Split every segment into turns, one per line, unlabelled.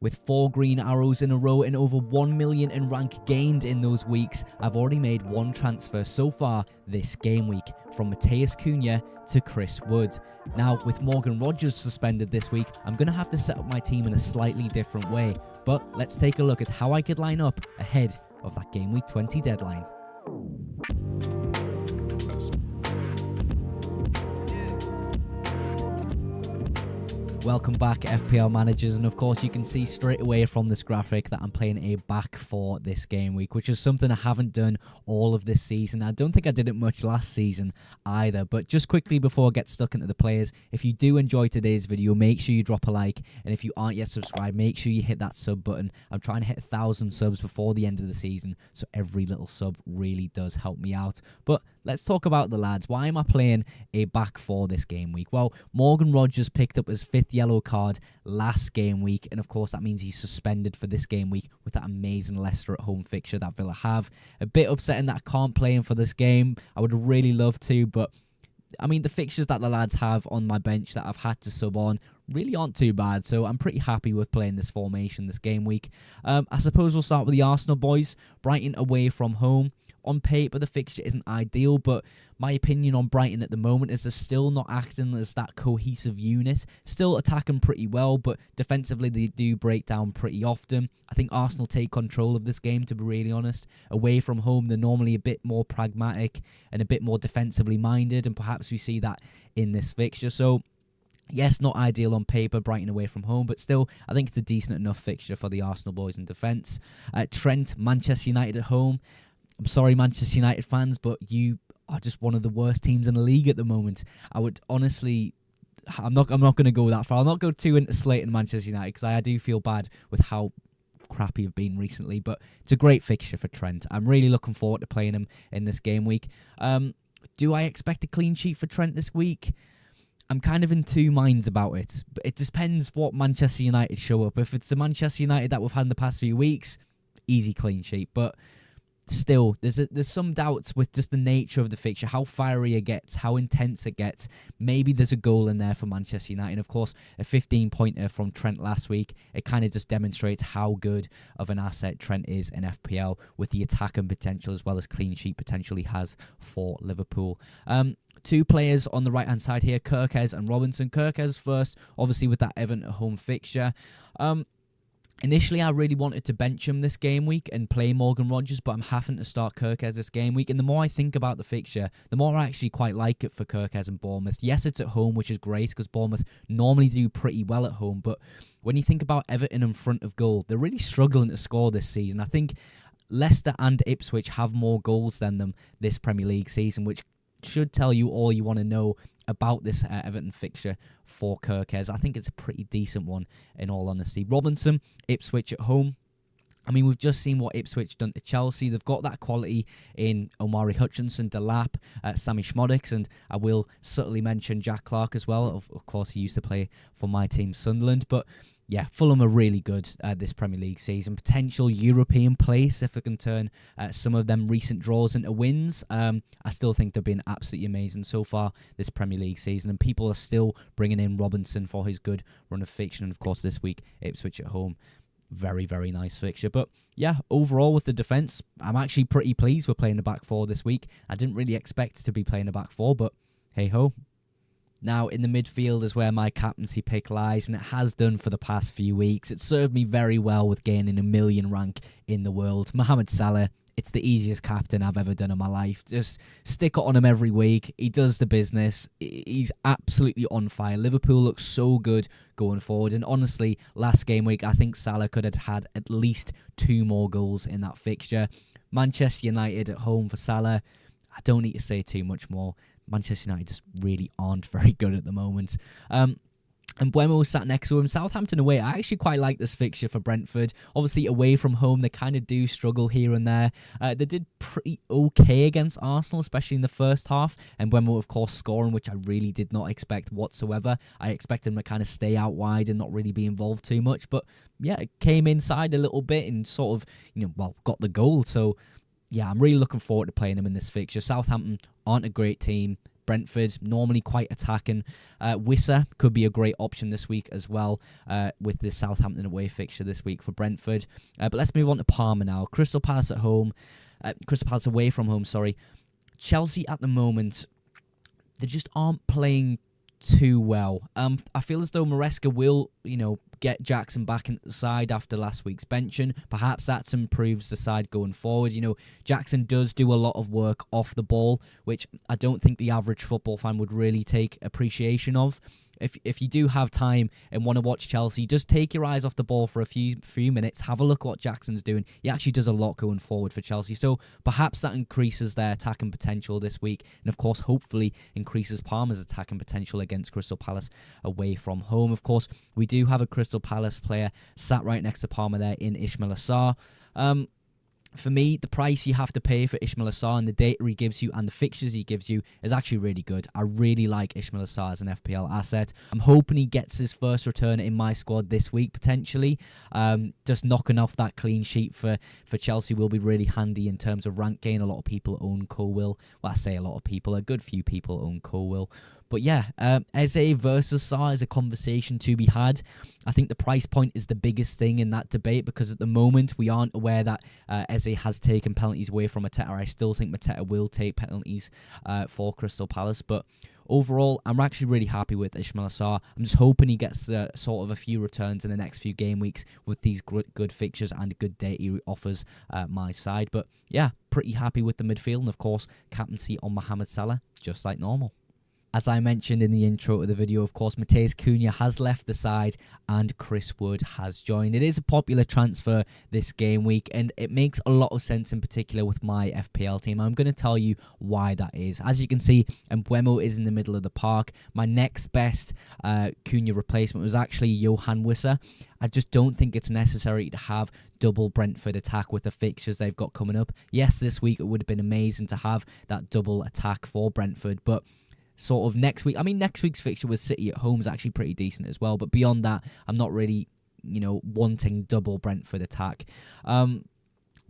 With 4 green arrows in a row and over 1 million in rank gained in those weeks, I've already made 1 transfer so far this game week, from Matheus Cunha to Chris Wood. Now, with Morgan Rogers suspended this week, I'm going to have to set up my team in a slightly different way. But let's take a look at how I could line up ahead of that game week 20 deadline. Welcome back, FPL managers, and of course you can see straight away from this graphic that I'm playing a back four this game week, which is something I haven't done all of this season. I don't think I did it much last season either, but just quickly before I get stuck into the players, if you do enjoy today's video, make sure you drop a like, and if you aren't yet subscribed, make sure you hit that sub button. I'm trying to hit 1,000 subs before the end of the season, so every little sub really does help me out. But let's talk about the lads. Why am I playing a back four this game week? Well, Morgan Rogers picked up his 5th yellow card last game week, and of course that means he's suspended for this game week with that amazing Leicester at home fixture that Villa have. A bit upsetting that I can't play him for this game. I would really love to, but I mean, the fixtures that the lads have on my bench that I've had to sub on really aren't too bad, so I'm pretty happy with playing this formation this game week. I suppose we'll start with the Arsenal boys. Brighton away from home. On paper, the fixture isn't ideal, but my opinion on Brighton at the moment is they're still not acting as that cohesive unit. Still attacking pretty well, but defensively they do break down pretty often. I think Arsenal take control of this game, to be really honest. Away from home, they're normally a bit more pragmatic and a bit more defensively minded, and perhaps we see that in this fixture. So yes, not ideal on paper, Brighton away from home, but still, I think it's a decent enough fixture for the Arsenal boys in defence. Trent, Manchester United at home. I'm sorry, Manchester United fans, but you are just one of the worst teams in the league at the moment. I would honestly, I'm not going to go that far. I'll not go too into slating Manchester United because I do feel bad with how crappy you've been recently, but it's a great fixture for Trent. I'm really looking forward to playing him in this game week. Do I expect a clean sheet for Trent this week? I'm kind of in two minds about it, but it depends what Manchester United show up. If it's the Manchester United that we've had in the past few weeks, easy clean sheet, but still, there's some doubts with just the nature of the fixture, how fiery it gets, how intense it gets. Maybe there's a goal in there for Manchester United. And of course, a 15-pointer from Trent last week. It kind of just demonstrates how good of an asset Trent is in FPL with the attacking potential as well as clean sheet potential he has for Liverpool. 2 players on the right-hand side here, Kirkes and Robinson. Kirkes first, obviously with that Everton at home fixture. Initially, I really wanted to bench him this game week and play Morgan Rogers, but I'm having to start Kirkes this game week. And the more I think about the fixture, the more I actually quite like it for Kirkes and Bournemouth. Yes, it's at home, which is great because Bournemouth normally do pretty well at home. But when you think about Everton in front of goal, they're really struggling to score this season. I think Leicester and Ipswich have more goals than them this Premier League season, which should tell you all you want to know about this Everton fixture for Kirkes. I think it's a pretty decent one, in all honesty. Robinson, Ipswich at home. I mean, we've just seen what Ipswich done to Chelsea. They've got that quality in Omari Hutchinson, Delap, Sammy Schmodix, and I will subtly mention Jack Clark as well. Of course, he used to play for my team, Sunderland, but yeah, Fulham are really good this Premier League season. Potential European place if we can turn some of them recent draws into wins. I still think they've been absolutely amazing so far this Premier League season, and people are still bringing in Robinson for his good run of fiction. And of course, this week, Ipswich at home. Very, very nice fixture. But yeah, overall with the defence, I'm actually pretty pleased with playing the back four this week. I didn't really expect to be playing the back four, but hey-ho. Now, in the midfield is where my captaincy pick lies, and it has done for the past few weeks. It served me very well with gaining 1 million rank in the world. Mohamed Salah, it's the easiest captain I've ever done in my life. Just stick it on him every week. He does the business. He's absolutely on fire. Liverpool looks so good going forward. And honestly, last game week, I think Salah could have had at least 2 more goals in that fixture. Manchester United at home for Salah. I don't need to say too much more. Manchester United just really aren't very good at the moment. And Buemo sat next to him. Southampton away. I actually quite like this fixture for Brentford. Obviously, away from home, they kind of do struggle here and there. They did pretty okay against Arsenal, especially in the first half. And Buemo, of course, scoring, which I really did not expect whatsoever. I expected him to kind of stay out wide and not really be involved too much. But yeah, it came inside a little bit and sort of, got the goal. So yeah, I'm really looking forward to playing him in this fixture. Southampton aren't a great team. Brentford, normally quite attacking. Wissa could be a great option this week as well, with the Southampton away fixture this week for Brentford. But let's move on to Parma now. Crystal Palace at home. Crystal Palace away from home, sorry. Chelsea at the moment, they just aren't playing too well. I feel as though Maresca will, get Jackson back into the side after last week's benching. Perhaps that improves the side going forward. Jackson does do a lot of work off the ball, which I don't think the average football fan would really take appreciation of. If you do have time and want to watch Chelsea, just take your eyes off the ball for a few minutes. Have a look at what Jackson's doing. He actually does a lot going forward for Chelsea. So perhaps that increases their attacking potential this week. And of course, hopefully increases Parma's attacking potential against Crystal Palace away from home. Of course, we do have a Crystal Palace player sat right next to Parma there in Ismail Assar. For me, the price you have to pay for Ismail Assar and the data he gives you and the fixtures he gives you is actually really good. I really like Ismail Assar as an FPL asset. I'm hoping he gets his first return in my squad this week, potentially. Just knocking off that clean sheet for Chelsea will be really handy in terms of rank gain. A lot of people own Colwill. Well, I say a lot of people. A good few people own Colwill. But yeah, Eze versus Sarr is a conversation to be had. I think the price point is the biggest thing in that debate because at the moment we aren't aware that Eze has taken penalties away from Mateta. I still think Mateta will take penalties for Crystal Palace. But overall, I'm actually really happy with Ismail Assar. I'm just hoping he gets sort of a few returns in the next few game weeks with these good fixtures and good data he offers my side. But yeah, pretty happy with the midfield. And of course, captaincy on Mohamed Salah, just like normal. As I mentioned in the intro to the video, of course, Matheus Cunha has left the side and Chris Wood has joined. It is a popular transfer this game week, and it makes a lot of sense in particular with my FPL team. I'm going to tell you why that is. As you can see, Mbeumo is in the middle of the park. My next best Cunha replacement was actually Johan Wissa. I just don't think it's necessary to have double Brentford attack with the fixtures they've got coming up. Yes, this week it would have been amazing to have that double attack for Brentford, but sort of next week. I mean, next week's fixture with City at home is actually pretty decent as well. But beyond that, I'm not really, wanting double Brentford attack.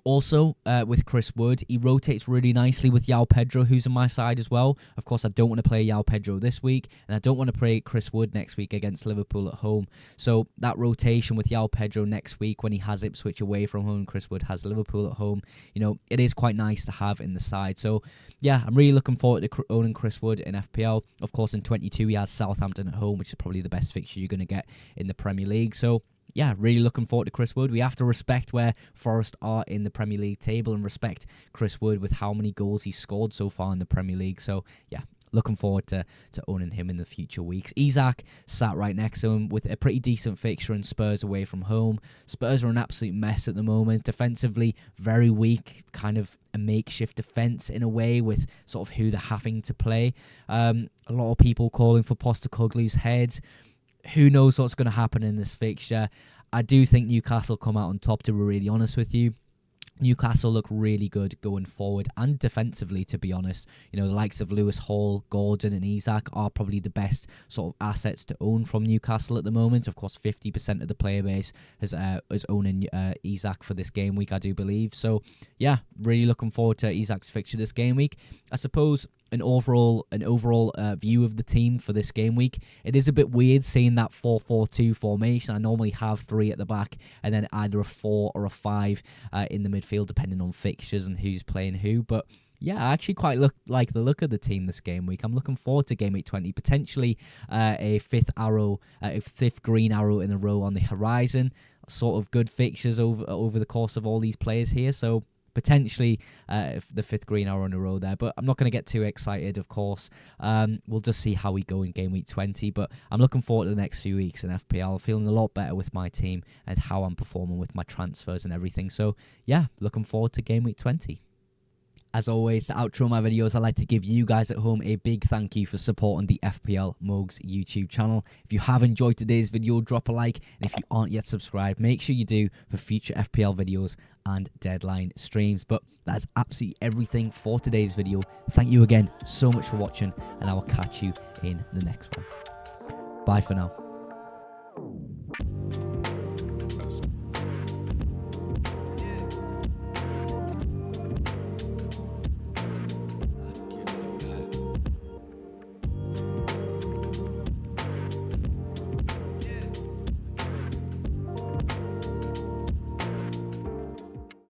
Also, with Chris Wood, he rotates really nicely with João Pedro, who's on my side as well. Of course, I don't want to play João Pedro this week, and I don't want to play Chris Wood next week against Liverpool at home. So that rotation with João Pedro next week when he has Ipswich away from home, Chris Wood has Liverpool at home, it is quite nice to have in the side. So yeah, I'm really looking forward to owning Chris Wood in FPL. Of course, in 22, he has Southampton at home, which is probably the best fixture you're going to get in the Premier League. So yeah, really looking forward to Chris Wood. We have to respect where Forest are in the Premier League table and respect Chris Wood with how many goals he's scored so far in the Premier League. So yeah, looking forward to owning him in the future weeks. Isak sat right next to him with a pretty decent fixture and Spurs away from home. Spurs are an absolute mess at the moment. Defensively, very weak, kind of a makeshift defence in a way with sort of who they're having to play. A lot of people calling for Postecoglou's head. Who knows what's going to happen in this fixture. I do think Newcastle come out on top, to be really honest with you. Newcastle look really good going forward and defensively, to be honest. The likes of Lewis Hall, Gordon and Isak are probably the best sort of assets to own from Newcastle at the moment. Of course, 50% of the player base is owning Isak for this game week, I do believe. So, yeah, really looking forward to Isak's fixture this game week. I suppose an overall view of the team for this game week. It is a bit weird seeing that 4-4-2 formation. I normally have 3 at the back and then either a 4 or a 5 in the midfield, depending on fixtures and who's playing who. But yeah, I actually quite like the look of the team this game week. I'm looking forward to game week 20, potentially a fifth green arrow in a row on the horizon. Sort of good fixtures over the course of all these players here. So potentially the 5th green arrow in a row there, but I'm not going to get too excited, of course. We'll just see how we go in game week 20, but I'm looking forward to the next few weeks in FPL, feeling a lot better with my team and how I'm performing with my transfers and everything. So yeah, looking forward to game week 20. As always, to outro my videos, I'd like to give you guys at home a big thank you for supporting the FPL Mugs YouTube channel. If you have enjoyed today's video, drop a like, and if you aren't yet subscribed, make sure you do for future FPL videos and deadline streams. But that's absolutely everything for today's video. Thank you again so much for watching, and I will catch you in the next one. Bye for now.